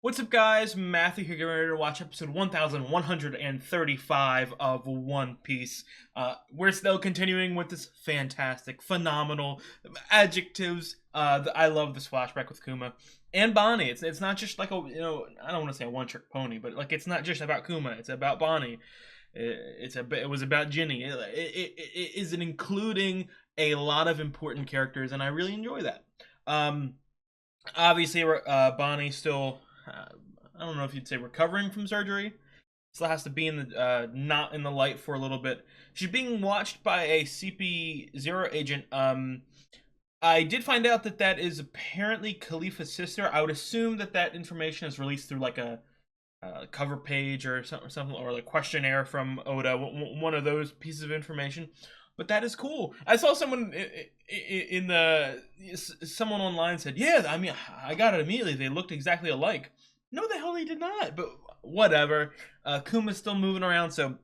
What's up, guys? Matthew here, getting ready to watch episode 1135 of One Piece. We're still continuing with this fantastic, phenomenal adjectives. I love this flashback with Kuma and Bonney. It's not just like a, I don't want to say a one-trick pony, but like it's not just about Kuma. It's about Bonney. It was about Ginny. It is including a lot of important characters, and I really enjoy that. Obviously, Bonnie still, I don't know if you'd say recovering from surgery. Still has to be in the not in the light for a little bit. She's being watched by a CP0 agent. I did find out that is apparently Khalifa's sister. I would assume that information is released through like a cover page or something, or like questionnaire from Oda, one of those pieces of information. But that is cool. I saw someone someone online said, yeah, I mean, I got it immediately. They looked exactly alike. No, the hell they did not. But whatever. Kuma's still moving around, so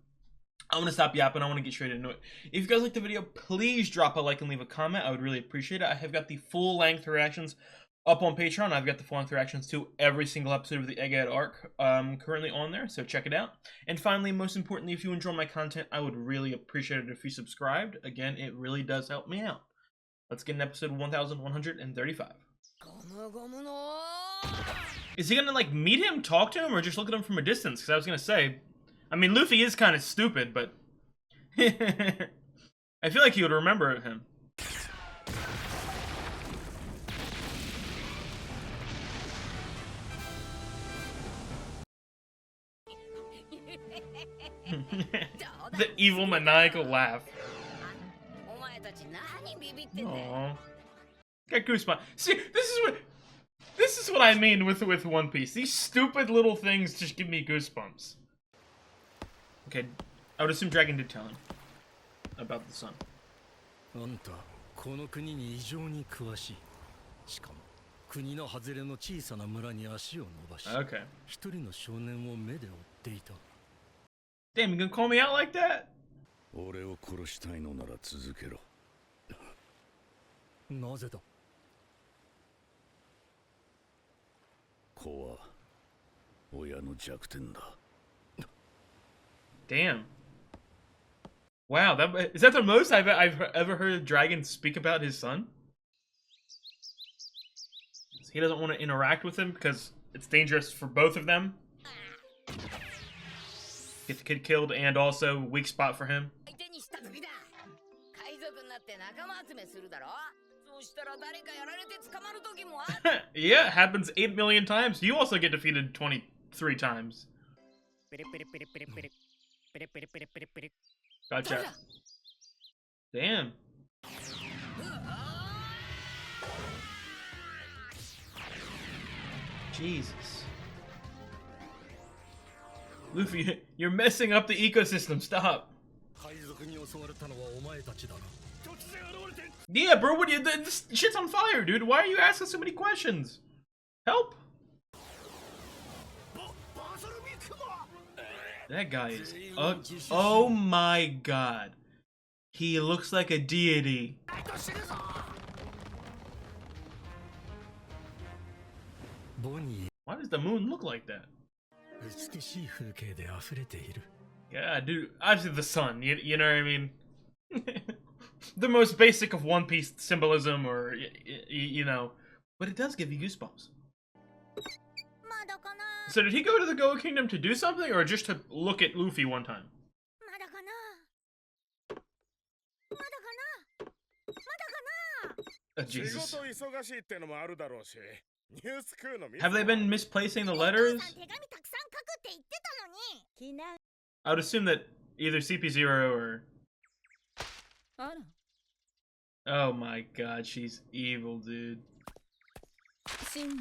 I'm going to stop yapping. I want to get straight into it. If you guys like the video, please drop a like and leave a comment. I would really appreciate it. I have got the full-length reactions up on Patreon. I've got the full-length reactions to every single episode of the Egghead arc currently on there, so check it out. And finally, most importantly, if you enjoy my content, I would really appreciate it if you subscribed. Again, it really does help me out. Let's get in episode 1135. Is he gonna like meet him, talk to him, or just look at him from a distance? Because I was gonna say, I mean, Luffy is kind of stupid, but I feel like he would remember him. The evil maniacal laugh. Aww. Got goosebumps. See, this is what I mean with One Piece. These stupid little things just give me goosebumps. Okay, I would assume Dragon did tell him about the sun. Okay. Damn, you gonna call me out like that? Damn. Wow, is that the most I've ever heard Dragon speak about his son? He doesn't want to interact with him because it's dangerous for both of them. Get the kid killed, and also weak spot for him. Yeah, it happens 8 million times. You also get defeated 23 times. Gotcha. Damn. Jesus. Luffy, you're messing up the ecosystem. Stop. Yeah, bro, this shit's on fire, dude. Why are you asking so many questions? Help. That guy is oh my god. He looks like a deity. Why does the moon look like that? Yeah, dude, obviously the sun, you know what I mean? The most basic of One Piece symbolism, or, you know, but it does give you goosebumps. So did he go to the Goa Kingdom to do something, or just to look at Luffy one time? Jesus. Have they been misplacing the letters? I would assume that either CP0 or... Oh my god, she's evil, dude. She's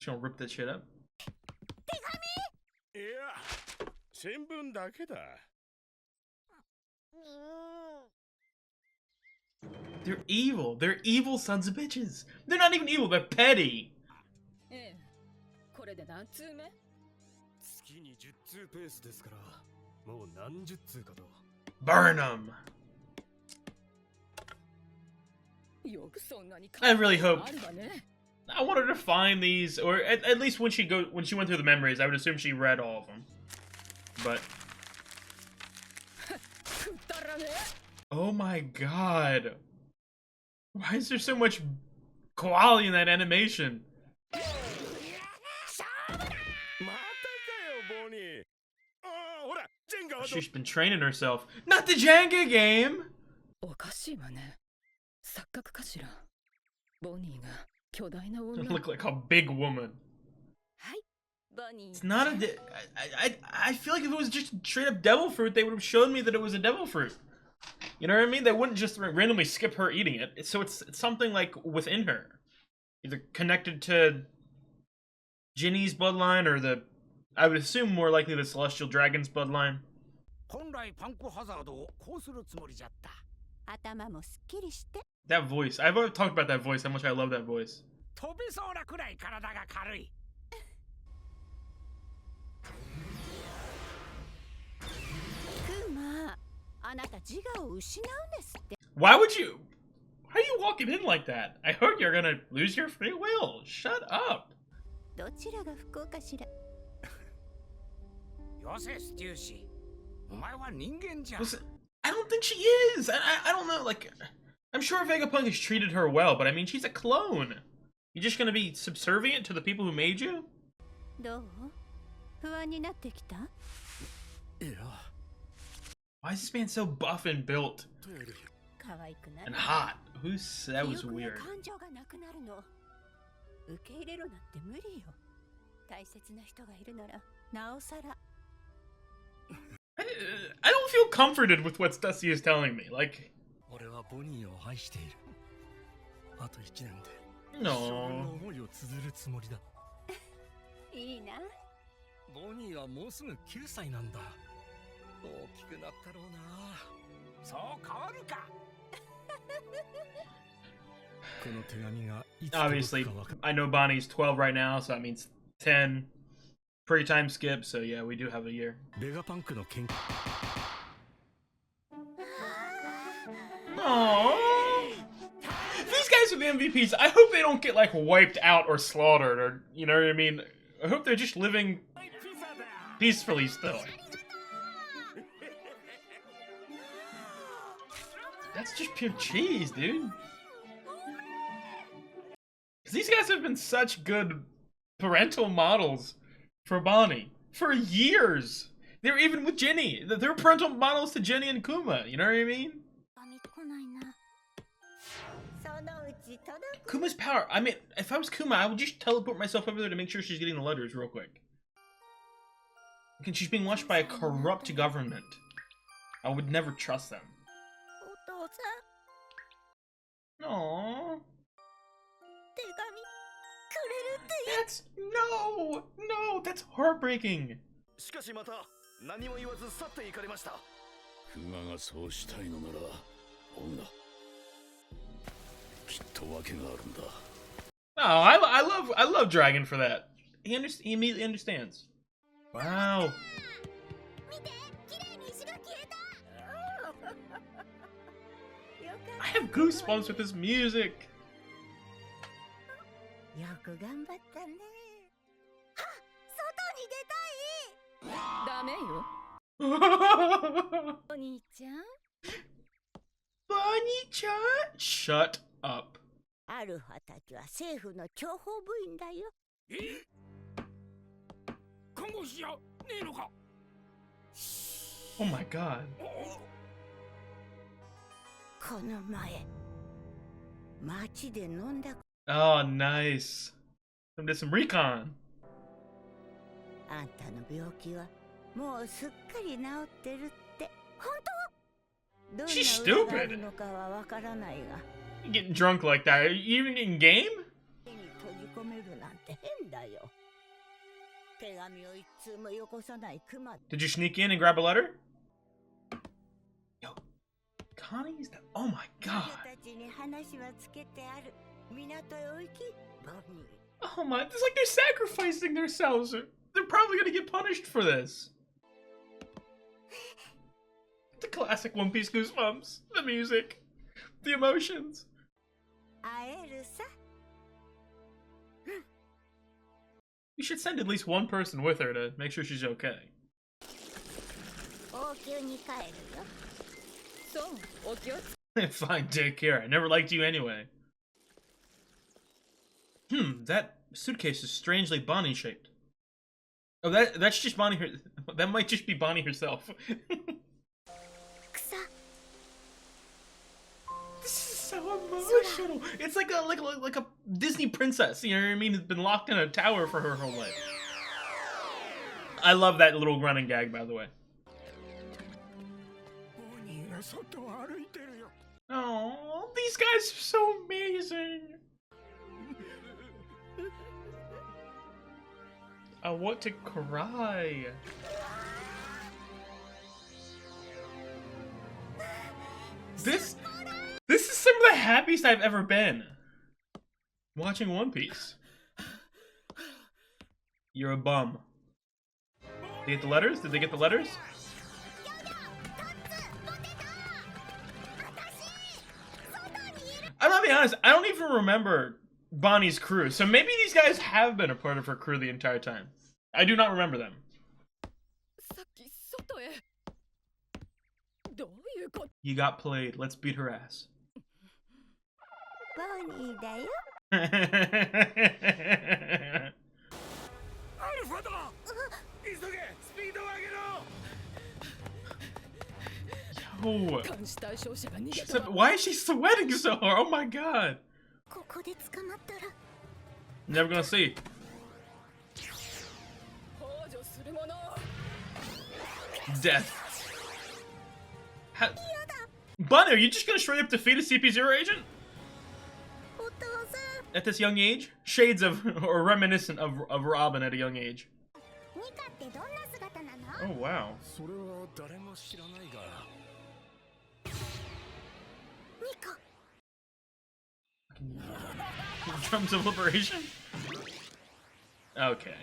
gonna rip that shit up. They're evil. They're evil sons of bitches. They're not even evil, they're petty. Burn them. I really hope I want her to find these, or at least when she went through the memories, I would assume she read all of them. But oh my god, why is there so much quality in that animation? She's been training herself. Not the Jenga game! Doesn't look like a big woman. It's not a... I feel like if it was just straight up devil fruit, they would have shown me that it was a devil fruit. You know what I mean? They wouldn't just randomly skip her eating it. So it's something like within her. Either connected to Ginny's bloodline or the... I would assume more likely the Celestial Dragon's bloodline. That voice. I've already talked about that voice, how much I love that voice. Why would you? Why are you walking in like that? I heard you're gonna lose your free will. Shut up. Listen, I don't think she is. I don't know. Like, I'm sure Vegapunk has treated her well, but I mean, she's a clone. You're just gonna be subservient to the people who made you? Why is this man so buff and built? And hot? That was weird. I don't feel comforted with what Dusty is telling me. Like, no. Obviously, I know Bonnie's 12 right now, so that means 10. Pre-time skip, so yeah, we do have a year. Aww. These guys are the MVPs. I hope they don't get, like, wiped out or slaughtered, or, you know what I mean? I hope they're just living peacefully still. That's just pure cheese, dude. These guys have been such good parental models for Bonney for years. They're even with Jenny. They're parental models to Jenny and Kuma. You know what I mean? Kuma's power. I mean, if I was Kuma, I would just teleport myself over there to make sure she's getting the letters real quick. Because she's being watched by a corrupt government. I would never trust them. Aww. That's... No! No! That's heartbreaking! Oh, I love Dragon for that. He immediately understands. Wow. I have goosebumps with this music. Bonney-chan? Shut up. Oh my god. Oh, nice. Time to do some recon. She's stupid. Getting drunk like that, even in game? Did you sneak in and grab a letter? Yo, Connie's the... Oh my god. Oh my, it's like they're sacrificing themselves. They're probably gonna get punished for this. The classic One Piece goosebumps. The music. The emotions. You should send at least one person with her to make sure she's okay. Fine, take care. I never liked you anyway. That suitcase is strangely Bonney shaped. Oh, that's just Bonney. That might just be Bonney herself. This is so emotional. It's like a Disney princess. You know what I mean? Has been locked in a tower for her whole life. I love that little running gag, by the way. Oh, these guys are so amazing. I want to cry. This is some of the happiest I've ever been watching One Piece. You're a bum. Did they get the letters? Did they get the letters? I'm gonna be honest, I don't even remember Bonnie's crew, so maybe these guys have been a part of her crew the entire time. I do not remember them. You got played. Let's beat her ass. Yo. Why is she sweating so hard? Oh my god. Never gonna see. Death. Bonney, are you just gonna straight up defeat a CP0 agent? At this young age? Shades of, or reminiscent of Robin at a young age. Oh wow. Drums of Liberation? Okay.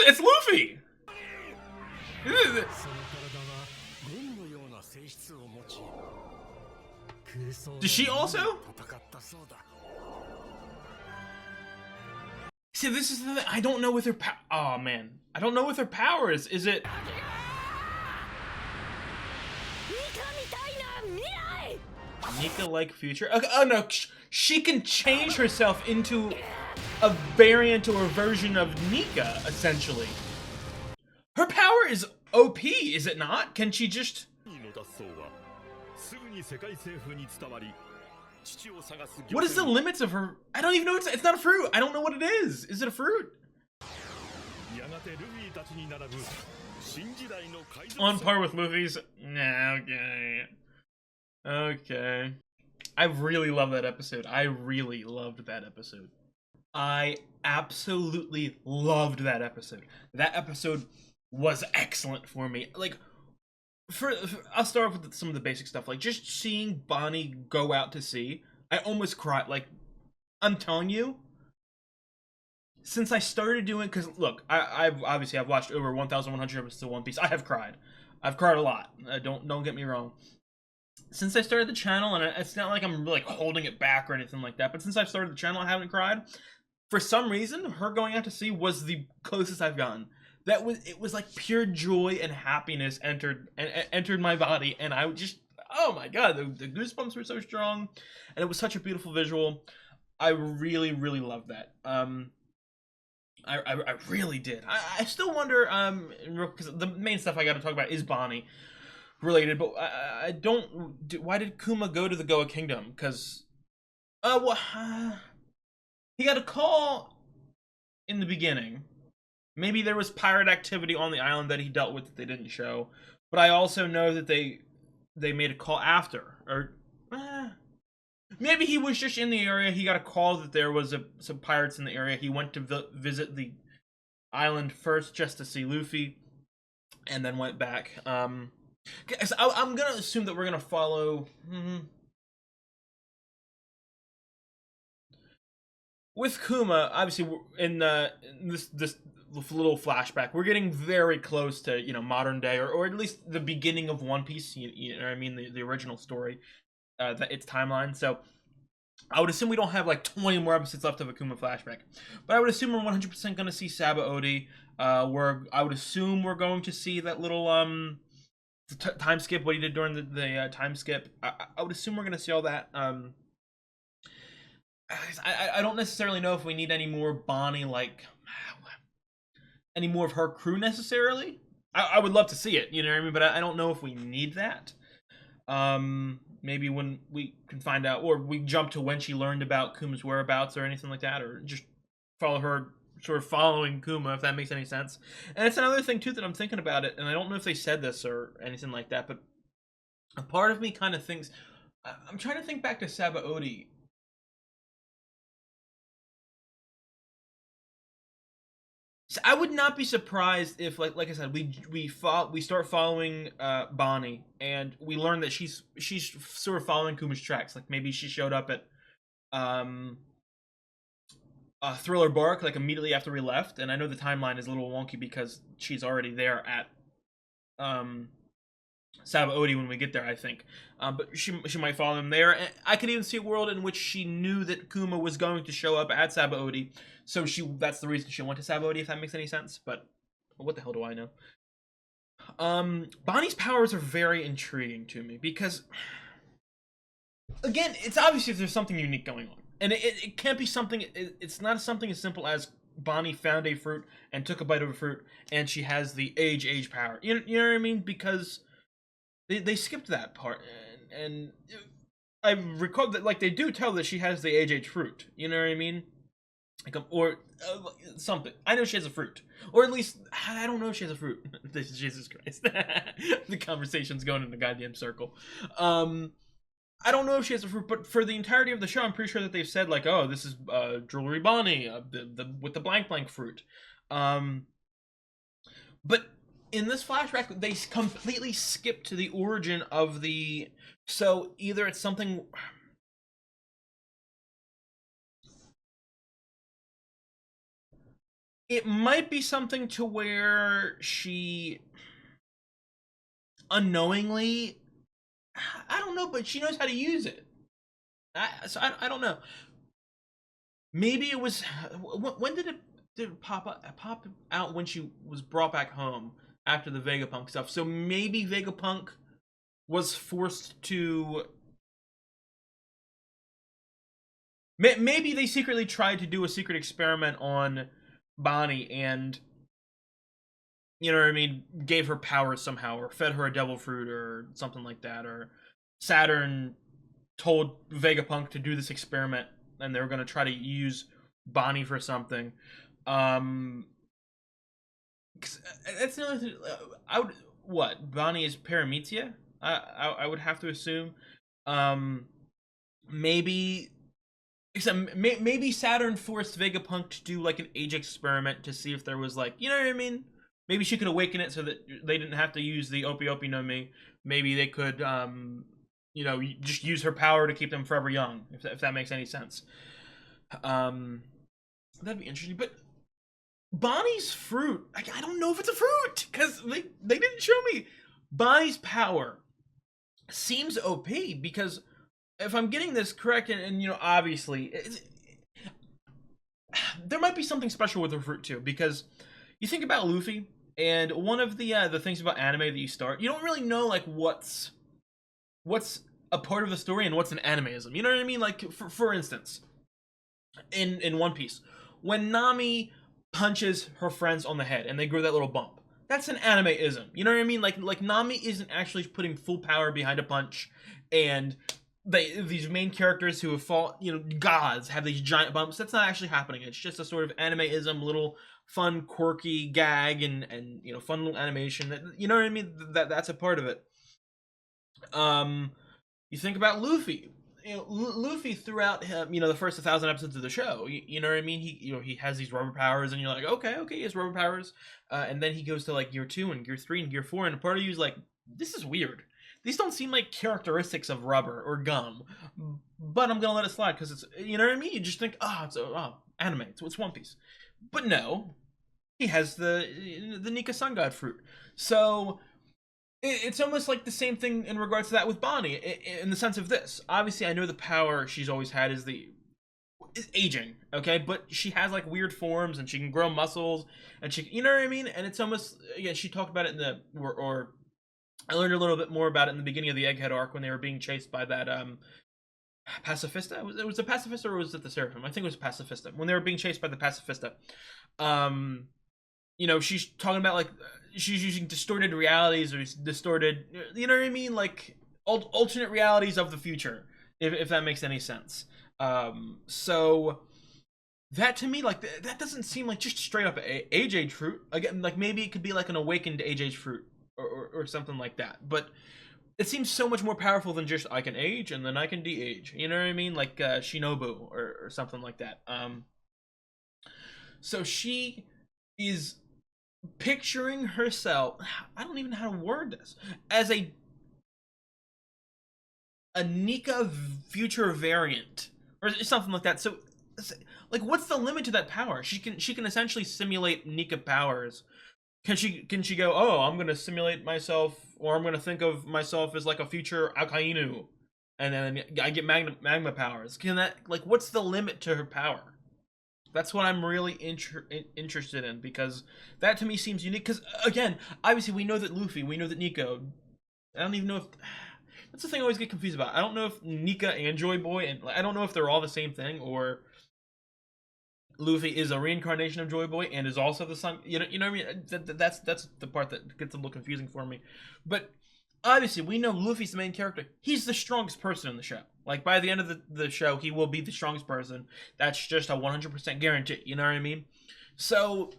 It's Luffy! Does she also? See, this is the thing. I don't know with her oh man. I don't know with her powers. Is it... Nika-like future? Okay, oh no, she can change herself into a variant or a version of Nika, essentially. Her power is OP, is it not? Can she just... What is the limits of her? I don't even know. It's not a fruit. I don't know what it is. Is it a fruit? On par with Luffy's? Nah, okay. Okay. I really love that episode. I really loved that episode. I absolutely loved that episode. That episode was excellent for me. Like, I'll start off with some of the basic stuff. Like, just seeing Bonney go out to sea, I almost cried. Like, I'm telling you, since I started doing, because look, I've watched over 1,100 episodes of One Piece. I have cried. I've cried a lot. Don't get me wrong. Since I started the channel, and it's not like I'm like holding it back or anything like that, but since I've started the channel, I haven't cried. For some reason, her going out to sea was the closest I've gotten. It was like pure joy and happiness entered my body, and I just, oh my god, the goosebumps were so strong, and it was such a beautiful visual. I really, really loved that. I really did. I still wonder, because the main stuff I got to talk about is Bonney related, but I don't. Why did Kuma go to the Goa Kingdom? Because, he got a call in the beginning. Maybe there was pirate activity on the island that he dealt with that they didn't show. But I also know that they made a call after. Or maybe he was just in the area. He got a call that there was some pirates in the area. He went to visit the island first just to see Luffy. And then went back. I'm going to assume that we're going to follow... with Kuma, obviously in this little flashback, we're getting very close to modern day, or at least the beginning of One Piece. You know what I mean, the original story, its timeline. So I would assume we don't have like 20 more episodes left of a Kuma flashback, but I would assume we're 100% going to see Sabaody. I would assume we're going to see that little time skip, what he did during the time skip. I would assume we're going to see all that. I don't necessarily know if we need any more Bonney, like any more of her crew necessarily. I would love to see it, you know what I mean, but I don't know if we need that. Maybe when we can find out, or we jump to when she learned about Kuma's whereabouts or anything like that, or just follow her, sort of following Kuma, if that makes any sense. And it's another thing too that I'm thinking about it, and I don't know if they said this or anything like that, but a part of me kind of thinks, I'm trying to think back to Sabaody. So I would not be surprised if, like I said, we start following Bonney, and we learn that she's sort of following Kuma's tracks. Like maybe she showed up at um, Thriller Bark like immediately after we left, and I know the timeline is a little wonky because she's already there at um, Sabaody when we get there, I think. But she might follow him there. And I could even see a world in which she knew that Kuma was going to show up at Sabaody, so that's the reason she went to Sabaody, if that makes any sense. But what the hell do I know? Bonnie's powers are very intriguing to me because, again, it's obvious if there's something unique going on, and it can't be something. It's not something as simple as Bonney found a fruit and took a bite of a fruit, and she has the age power. You know what I mean? Because they skipped that part, and I recall that, like, they do tell that she has the age fruit. You know what I mean? Like, or something. I know she has a fruit, or at least I don't know if she has a fruit. Jesus Christ, the conversation's going in a goddamn circle. I don't know if she has a fruit, but for the entirety of the show, I'm pretty sure that they've said like, "Oh, this is Jewelry Bonney, with the blank fruit." But in this flashback, they completely skip to the origin of the. So either it's something. It might be something to where she unknowingly, I don't know, but she knows how to use it. I don't know. Maybe it was, when did it pop out when she was brought back home after the Vegapunk stuff? So maybe Vegapunk was forced to. Maybe they secretly tried to do a secret experiment on Bonney, and you know what I mean, gave her powers somehow, or fed her a devil fruit, or something like that, or Saturn told Vegapunk to do this experiment, and they were going to try to use Bonney for something. That's another thing. I would what Bonney is Paramecia. I would have to assume. Um, maybe. Except maybe Saturn forced Vegapunk to do like an age experiment to see if there was, like, you know what I mean? Maybe she could awaken it so that they didn't have to use the Opie Opie no Mi. Maybe they could, just use her power to keep them forever young, if that makes any sense. Um, that'd be interesting. But Bonnie's fruit, I don't know if it's a fruit because they didn't show me. Bonnie's power seems OP because if I'm getting this correct, and obviously, there might be something special with the fruit too, because you think about Luffy, and one of the things about anime that you start, you don't really know like what's a part of the story and what's an animeism. You know what I mean? Like for instance, in One Piece, when Nami punches her friends on the head and they grow that little bump, that's an animeism. You know what I mean? Like Nami isn't actually putting full power behind a punch, and these main characters who have fought, gods, have these giant bumps. That's not actually happening. It's just a sort of animeism, little fun, quirky gag, and fun little animation. That, you know what I mean? That's a part of it. You think about Luffy. Luffy throughout the first 1,000 episodes of the show. You know what I mean? He has these rubber powers, and you're like, okay, he has rubber powers. And then he goes to like Gear 2 and Gear 3 and Gear 4, and a part of you is like, this is weird. These don't seem like characteristics of rubber or gum, but I'm gonna let it slide because it's, you know what I mean? You just think, anime. It's One Piece. But no, he has the Nika Sun God fruit. So it's almost like the same thing in regards to that with Bonney, in the sense of this. Obviously, I know the power she's always had is aging, okay, but she has like weird forms and she can grow muscles and she, you know what I mean. And it's almost, yeah, she talked about it in the or I learned a little bit more about it in the beginning of the Egghead arc when they were being chased by that pacifista. It was a pacifista or was it the Seraphim? I think it was pacifista when they were being chased by the pacifista. um she's talking about like she's using distorted realities or distorted, you know what I mean, like alternate realities of the future, if that makes any sense. So that to me, like that doesn't seem like just straight up age fruit. Again, like maybe it could be like an awakened age fruit or something like that. But it seems so much more powerful than just I can age and then I can de-age. You know what I mean? Like Shinobu or something like that. So she is picturing herself, I don't even know how to word this, as a Nika future variant or something like that. So like what's the limit to that power? She can essentially simulate Nika powers. Can she go, oh, I'm gonna simulate myself, or I'm gonna think of myself as like a future Akainu, and then I get magma powers? Can that, like, what's the limit to her power? That's what I'm really interested in, because that to me seems unique. Because again, obviously we know that Luffy, we know that Nico. I don't even know if that's the thing I always get confused about. I don't know if Nika and Joy Boy, and I don't know if they're all the same thing, or Luffy is a reincarnation of Joy Boy and is also the son. You know what I mean? That's the part that gets a little confusing for me. But obviously, we know Luffy's the main character. He's the strongest person in the show. Like by the end of the show, he will be the strongest person. That's just a 100% guarantee. You know what I mean? So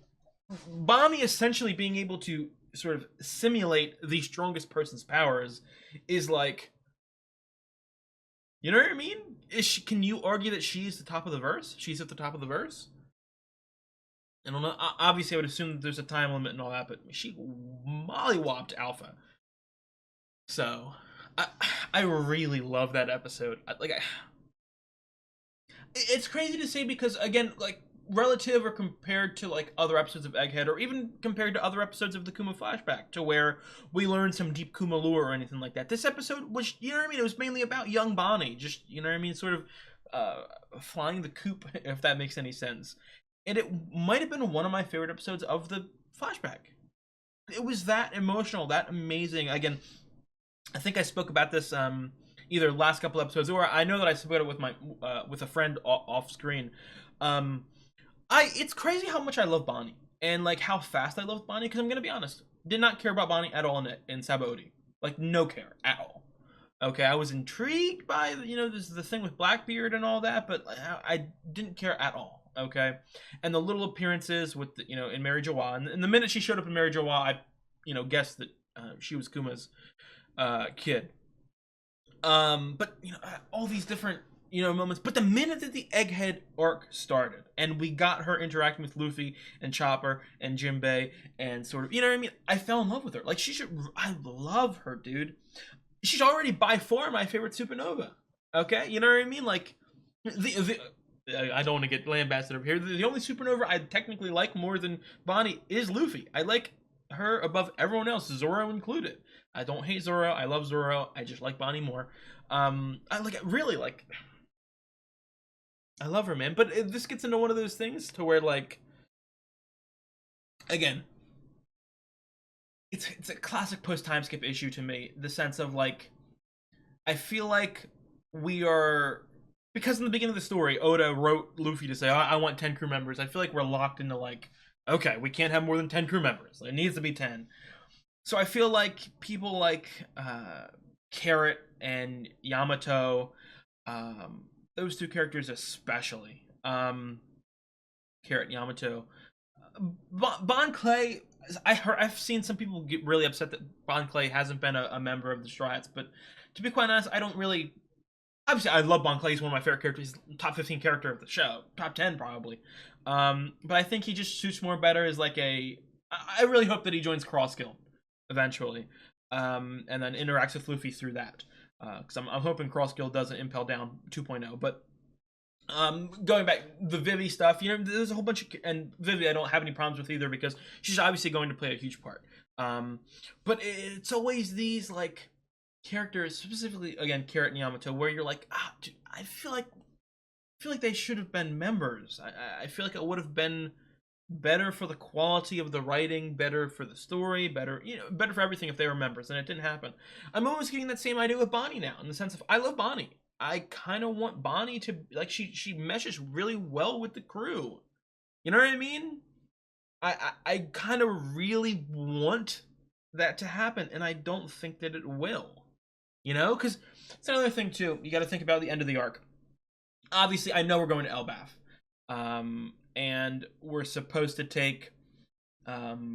Bonney essentially being able to sort of simulate the strongest person's powers is like, you know what I mean? Can you argue that she's the top of the verse? She's at the top of the verse? I don't know. Obviously, I would assume that there's a time limit and all that, but she mollywopped Alpha. So, I I really love that episode. It's crazy to say because again, like relative or compared to like other episodes of Egghead, or even compared to other episodes of the Kuma flashback, to where we learned some deep Kuma lore or anything like that. This episode was, you know what I mean, it was mainly about young Bonney, just, you know what I mean, sort of flying the coop, if that makes any sense. And it might have been one of my favorite episodes of the flashback. It was that emotional, that amazing. Again, I think I spoke about this either last couple episodes, or I know that I spoke it with my with a friend off screen. Um, it's crazy how much I love Bonney and like how fast I love Bonney. Because I'm gonna be honest, did not care about Bonney at all in Sabaody. Like no care at all. Okay, I was intrigued by this the thing with Blackbeard and all that, but I didn't care at all. Okay, and the little appearances with in Mary Joa, and the minute she showed up in Mary Joa, I guessed that she was Kuma's kid. But all these different moments. But the minute that the Egghead arc started, and we got her interacting with Luffy and Chopper and Jinbei, and sort of, you know what I mean, I fell in love with her. Like I love her, dude. She's already by far my favorite supernova. Okay, you know what I mean? Like the I don't want to get lambasted over here. The only supernova I technically like more than Bonney is Luffy. I like her above everyone else, Zoro included. I don't hate Zoro. I love Zoro. I just like Bonney more. I really like. I love her, man. But this gets into one of those things to where, like, again, it's a classic post time skip issue to me. The sense of like, I feel like we are, because in the beginning of the story, Oda wrote Luffy to say, I want 10 crew members. I feel like we're locked into like, okay, we can't have more than 10 crew members. It needs to be 10. So I feel like people like Carrot and Yamato, those two characters especially, Carrot, Yamato, Bon Clay. I've seen some people get really upset that Bon Clay hasn't been a member of the Straw Hats, but to be quite honest, I don't really. Obviously, I love Bon Clay. He's one of my favorite characters. He's top 15 character of the show, top 10 probably. But I think he just suits more better as like a. I really hope that he joins Cross Guild eventually, and then interacts with Luffy through that. Because I'm hoping Cross Guild doesn't Impel Down 2.0. But Going back the Vivi stuff, there's a whole bunch of, and Vivi I don't have any problems with either because she's obviously going to play a huge part. Um, but it's always these like characters, specifically again Carrot and Yamato, where you're like, dude, I feel like they should have been members. I feel like it would have been better for the quality of the writing, better for the story, better for everything if they were members, and it didn't happen. I'm almost getting that same idea with Bonney now, in the sense of I love Bonney. I kind of want Bonney to like she meshes really well with the crew. You know what I mean? I kind of really want that to happen, and I don't think that it will. Because it's another thing too. You got to think about the end of the arc. Obviously, I know we're going to Elbaf, and we're supposed to take Vegapunk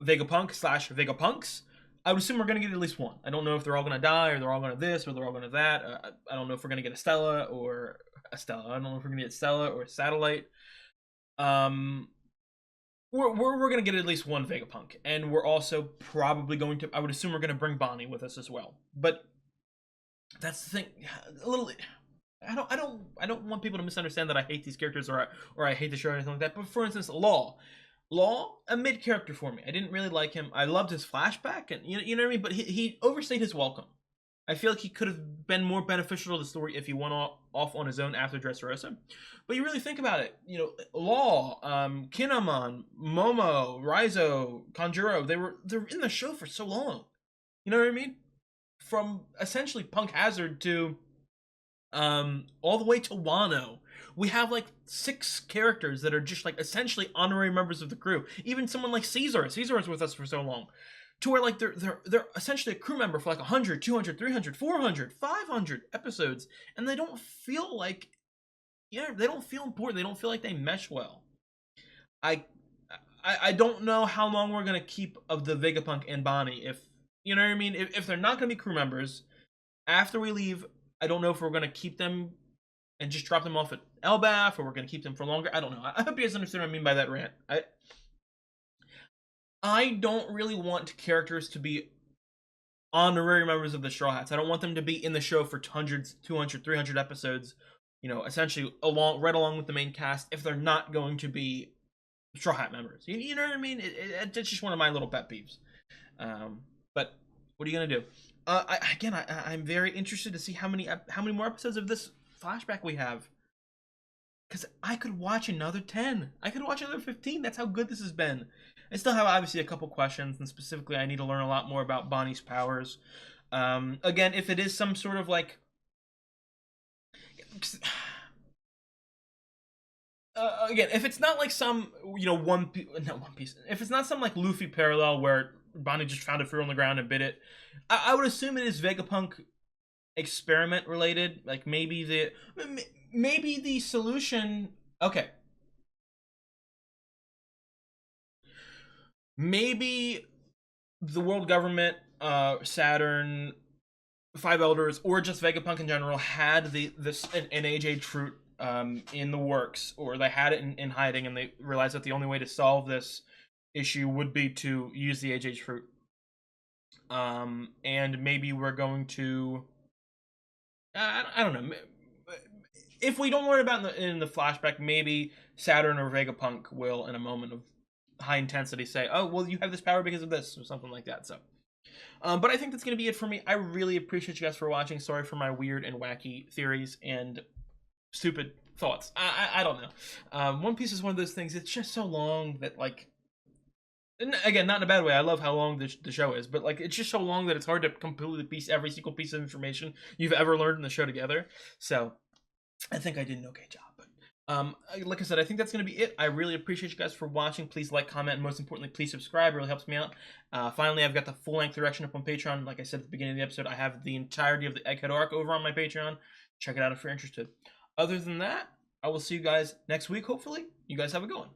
/ Vegapunks. I would assume we're going to get at least one. I don't know if they're all going to die or they're all going to this or they're all going to that. I don't know if we're going to get a Stella or a Stella. I don't know if we're going to get Stella or a Satellite. We're going to get at least one Vegapunk, and we're also probably going to. I would assume we're going to bring Bonney with us as well. But that's the thing. A little. I don't want people to misunderstand that I hate these characters or I hate the show or anything like that. But for instance, Law, a mid character for me. I didn't really like him. I loved his flashback, and you know what I mean. But he overstayed his welcome. I feel like he could have been more beneficial to the story if he went off on his own after Dressrosa. But you really think about it, Law, Kinemon, Momo, Raizo, Conjuro, they're in the show for so long. You know what I mean? From essentially Punk Hazard to all the way to Wano. We have like 6 characters that are just like essentially honorary members of the crew. Even someone like Caesar is with us for so long, to where like they're essentially a crew member for like 100, 200, 300, 400, 500 episodes, and they don't feel like, they don't feel important. They don't feel like they mesh well. I don't know how long we're gonna keep of the Vegapunk and Bonney. If you know what I mean, if they're not gonna be crew members after we leave, I don't know if we're gonna keep them and just drop them off at Elbaf, or we're gonna keep them for longer. I don't know. I hope you guys understand what I mean by that rant. I don't really want characters to be honorary members of the Straw Hats. I don't want them to be in the show for hundreds, 200, 300 episodes, essentially right along with the main cast, if they're not going to be Straw Hat members. You know what I mean? It's just one of my little pet peeves. But what are you gonna do? I'm very interested to see how many more episodes of this flashback we have. Because I could watch another 10. I could watch another 15. That's how good this has been. I still have obviously a couple questions, and specifically I need to learn a lot more about Bonnie's powers. Again, if it is some sort of like... again, if it's not like some, not One Piece. If it's not some like Luffy parallel where Bonnie just found a fruit on the ground and bit it, I would assume it is Vegapunk experiment related. Like maybe the solution. Okay, maybe the world government, Saturn, Five Elders, or just Vegapunk in general had an age fruit in the works, or they had it in hiding, and they realized that the only way to solve this issue would be to use the age fruit. And maybe we're going to, I don't know. If we don't learn about in the flashback, maybe Saturn or Vegapunk will, in a moment of high intensity, say, "Oh, well, you have this power because of this," or something like that. So, but I think that's going to be it for me. I really appreciate you guys for watching. Sorry for my weird and wacky theories and stupid thoughts. I don't know. One Piece is one of those things. It's just so long that, like, and again, not in a bad way. I love how long the show is, but like it's just so long that it's hard to completely piece every single piece of information you've ever learned in the show together. So I think I did an okay job. But like I said, I think that's going to be it. I really appreciate you guys for watching. Please like, comment, and most importantly, please subscribe. It really helps me out. Finally, I've got the full-length direction up on Patreon. Like I said at the beginning of the episode, I have the entirety of the Egghead arc over on my Patreon. Check it out if you're interested. Other than that, I will see you guys next week, hopefully. You guys have a good one.